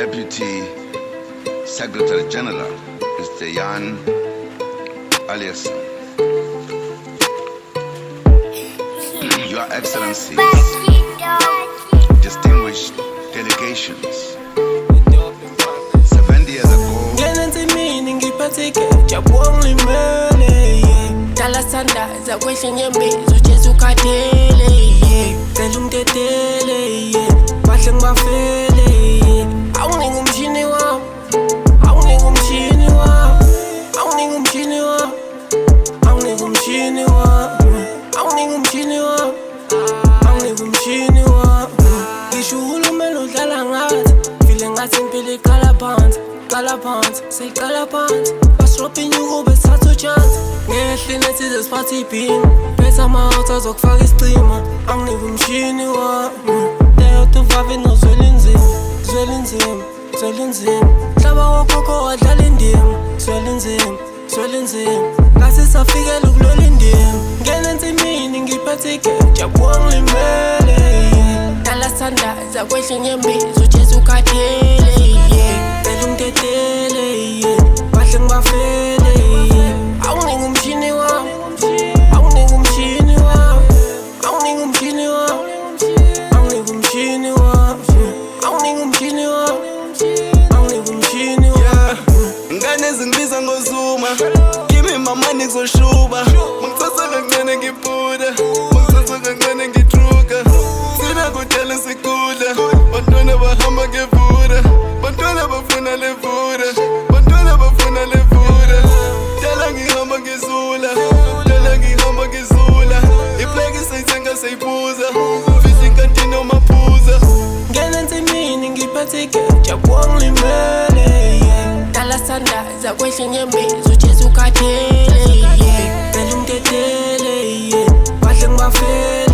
Deputy Secretary General, Mr. Jan Eliasson. Your Excellencies, distinguished delegations, 7 years ago, say Calapant, was dropping you over to chance. Ngehle nethi zesiphathi beam, phetha ama-out azokufaka isicima. Anginike umshini wami, leyo tuvavi nozwela inzima, zwela inzima, zwela inzima. Mhlaba wokhokho wadlala indima, zwela inzima, zwela inzima. Ngase safikela ukulola indima, ngena ensimini ngiphethe igeja, jabuka ngilimele. Dala sandaza kwehle nyembezi, uJesu ukhathele. Bahle ngibafele, awunginike umshini wami, awunginike umshini wami, awunginike umshini wami, awunginike umshini wami, awunginike umshini wami, awunginike umshini wami. Ngane zingibiza ngozuma, give me my money ngizoshuba. Mangithatha kancane ngibuda, mangithatha kancane ngitruka. Sina kudala sikudla, bantwana bahamba ngevuda, bantwana bafuna levuda, bantwana bafuna levuda. Dala ngihamba ngizula, dala ngihamba ngizula. Iplagi sayithenga sayiphuza, fihla inkantini omaphuza. Ngena ensimini ngiphethe igeja, jabuka ngilimele. Dala sandaza kwehle nyembezi, uJesu ukhathele. Ngicela ungitethele, bahle ngibafele.